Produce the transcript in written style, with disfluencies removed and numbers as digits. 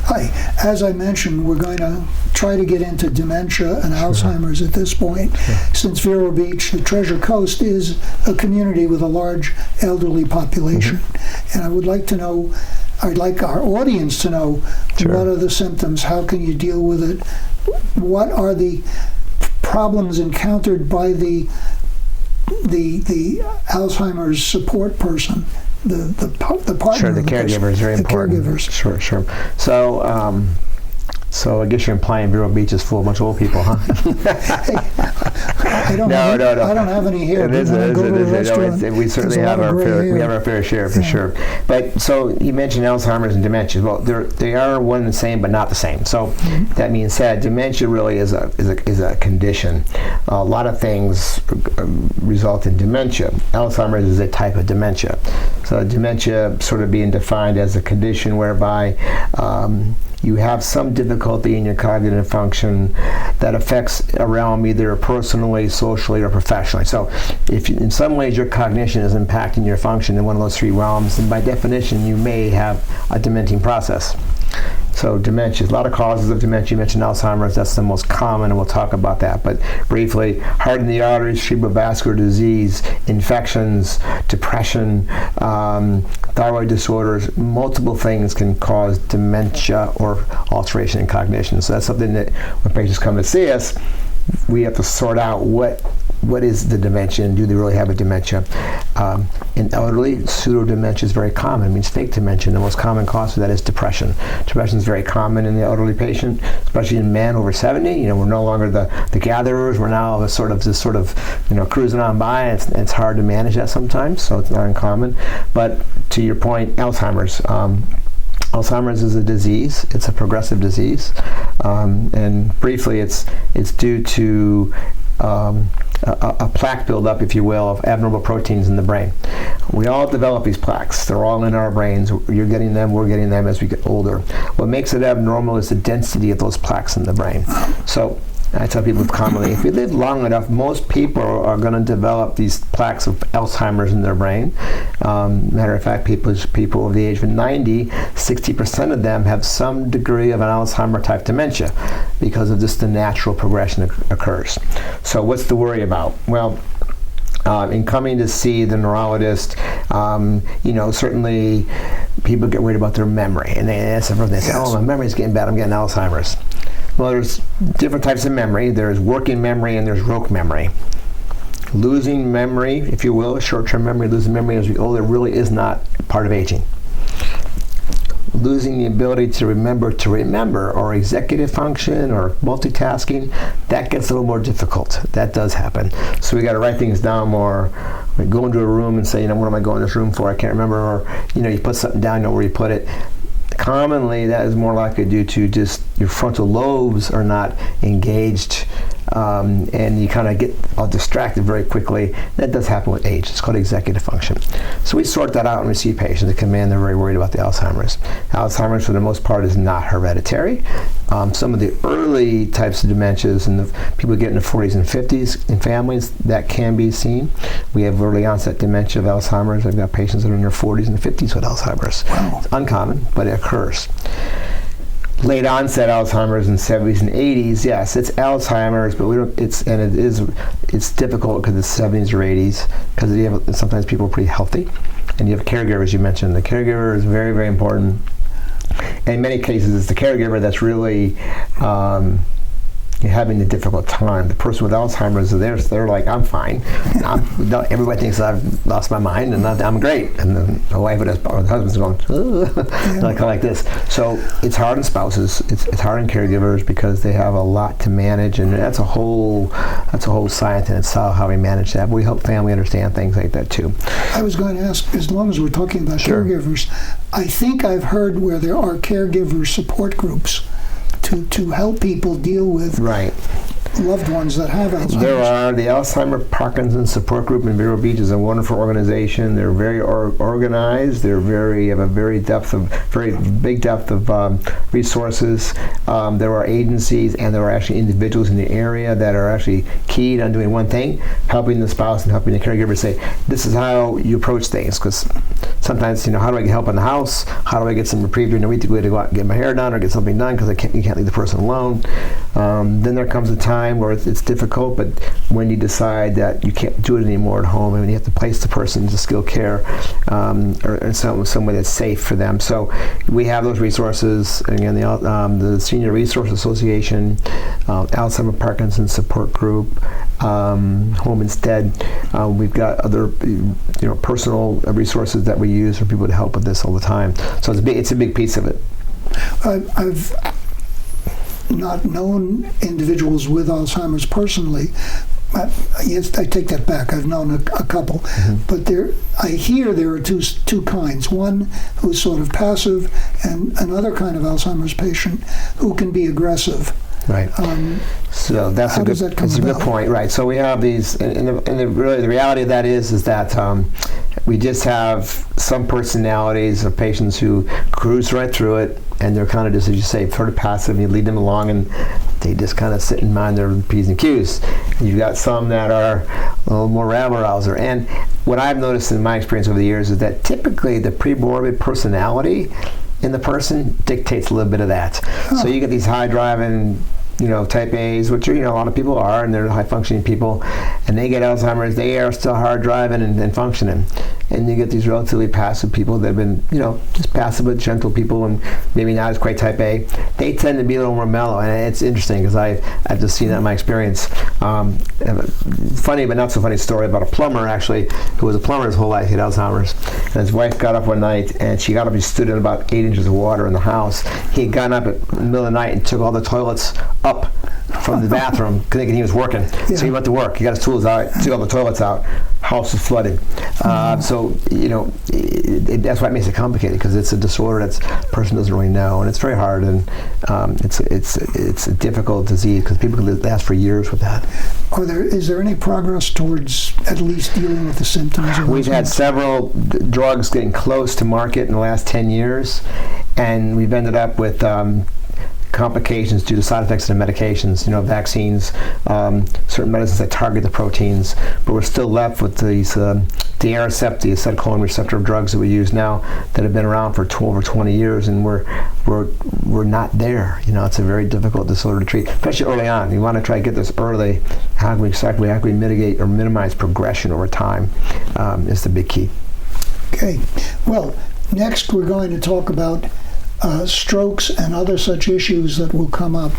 Hi. As I mentioned, we're going to try to get into dementia and Alzheimer's at this point. Since Vero Beach, the Treasure Coast, is a community with a large elderly population. And I would like to know, I'd like our audience to know, what are the symptoms, how can you deal with it, what are the problems encountered by the Alzheimer's support person, the partner. Sure, the caregiver is very important. Caregivers. Sure. So I guess you're implying Vero Beach is full of a bunch of old people, huh? I don't have any here. We certainly have our fair share, for sure. But so you mentioned Alzheimer's and dementia. Well, they are one and the same, but not the same. So that being said, dementia really is a condition. A lot of things result in dementia. Alzheimer's is a type of dementia. So dementia sort of being defined as a condition whereby you have some difficulty in your cognitive function that affects a realm either personally, socially, or professionally. So if in some ways your cognition is impacting your function in one of those three realms, then by definition you may have a dementing process. So dementia, a lot of causes of dementia. You mentioned Alzheimer's, that's the most common, and we'll talk about that. But briefly, heart and the arteries, cerebrovascular disease, infections, depression, thyroid disorders, multiple things can cause dementia or alteration in cognition. So that's something that when patients come to see us, we have to sort out what is the dementia and do they really have a dementia. In elderly, pseudodementia is very common. It means fake dementia. The most common cause of that is depression. Depression is very common in the elderly patient, especially in men over 70. We're no longer the gatherers. We're now this sort of cruising on by. It's hard to manage that sometimes, so it's not uncommon. But to your point, Alzheimer's. Alzheimer's is a disease. It's a progressive disease, and briefly, it's due to a plaque buildup, if you will, of abnormal proteins in the brain. We all develop these plaques. They're all in our brains. You're getting them, we're getting them as we get older. What makes it abnormal is the density of those plaques in the brain. So I tell people commonly, if you live long enough, most people are going to develop these plaques of Alzheimer's in their brain. Matter of fact, people over the age of 90, 60% of them have some degree of an Alzheimer type dementia because of just the natural progression that occurs. So what's the worry about? Well, in coming to see the neurologist, certainly people get worried about their memory. And they say, oh, my memory's getting bad, I'm getting Alzheimer's. Well, there's different types of memory. There's working memory and there's rote memory. Losing memory, if you will, short-term memory, losing memory as we get older really is not part of aging. Losing the ability to remember, or executive function, or multitasking, that gets a little more difficult. That does happen. So we got to write things down more. We go into a room and say, what am I going to this room for? I can't remember. Or, you put something down, know where you put it. Commonly, that is more likely due to just your frontal lobes are not engaged, and you kind of get all distracted very quickly. That does happen with age. It's called executive function. So we sort that out when we see patients that come in. They're very worried about the Alzheimer's. Alzheimer's, for the most part, is not hereditary. Some of the early types of dementias and the people get in the 40s and 50s in families, that can be seen. We have early onset dementia of Alzheimer's. I've got patients that are in their 40s and 50s with Alzheimer's. Wow. It's uncommon, but it occurs. Late onset Alzheimer's in 70s and 80s, yes, it's Alzheimer's, but it's difficult because it's 70s or 80s because sometimes people are pretty healthy, and you have caregivers. You mentioned the caregiver is very, very important. And in many cases, it's the caregiver that's really having a difficult time. The person with Alzheimer's, they're like, I'm fine. Everybody thinks I've lost my mind and I'm great. And then the wife or the husband's going, like this. So it's hard on spouses. It's hard on caregivers because they have a lot to manage, and that's a whole science in itself how we manage that. But we help family understand things like that too. I was going to ask, as long as we're talking about caregivers, I think I've heard where there are caregiver support groups to help people deal with loved ones that have Alzheimer's. There are. The Alzheimer Parkinson's Support Group in Vero Beach is a wonderful organization. They're very organized. They're have a very big depth of resources. There are agencies and there are actually individuals in the area that are actually keyed on doing one thing, helping the spouse and helping the caregiver say, this is how you approach things. Because sometimes, how do I get help in the house? How do I get some reprieve during the week to go out and get my hair done or get something done because you can't leave the person alone. Then there comes a time where it's difficult, but when you decide that you can't do it anymore at home, and you have to place the person into skilled care or some way that's safe for them. So we have those resources. Again, the Senior Resource Association, Alzheimer's Parkinson's Support Group, Home Instead. We've got other personal resources that we use for people to help with this all the time. So it's a big piece of it. I've not known individuals with Alzheimer's personally. Yes, I take that back. I've known a couple, but I hear there are two kinds. One who's sort of passive, and another kind of Alzheimer's patient who can be aggressive. Right. So that's a good point. Right. So we have these, and really the reality of that is that we just have some personalities of patients who cruise right through it, and they're kind of just, as you say, sort of passive, and you lead them along, and they just kind of sit and mind their P's and Q's. And you've got some that are a little more rabble-rouser. And what I've noticed in my experience over the years is that typically the premorbid personality in the person dictates a little bit of that. So you get these high-driving, type A's, which are, a lot of people are, and they're high-functioning people, and they get Alzheimer's, they are still hard-driving and functioning. And you get these relatively passive people that have been, just passive but gentle people, and maybe not as quite type A. They tend to be a little more mellow, and it's interesting because I've just seen that in my experience. Funny but not so funny story about a plumber, actually, who was a plumber his whole life. He had Alzheimer's, and his wife got up one night, and she got up and stood in about 8 inches of water in the house. He had gotten up at the middle of the night and took all the toilets up from the bathroom thinking he was working. Yeah. So he went to work. He got his tools out, took all the toilets out. House was flooded. So that's why it makes it complicated, because it's a disorder that the person doesn't really know, and it's very hard, and it's a difficult disease because people can last for years with that. Is there any progress towards at least dealing with the symptoms? We've had several drugs getting close to market in the last 10 years, and we've ended up with complications due to side effects of the medications, vaccines, certain medicines that target the proteins, but we're still left with these the Aricept, the acetylcholine receptor drugs that we use now that have been around for over 20 years, and we're not there. It's a very difficult disorder to treat, especially early on. You want to try to get this early. How can we mitigate or minimize progression over time is the big key. Okay. Well, next we're going to talk about strokes and other such issues that will come up.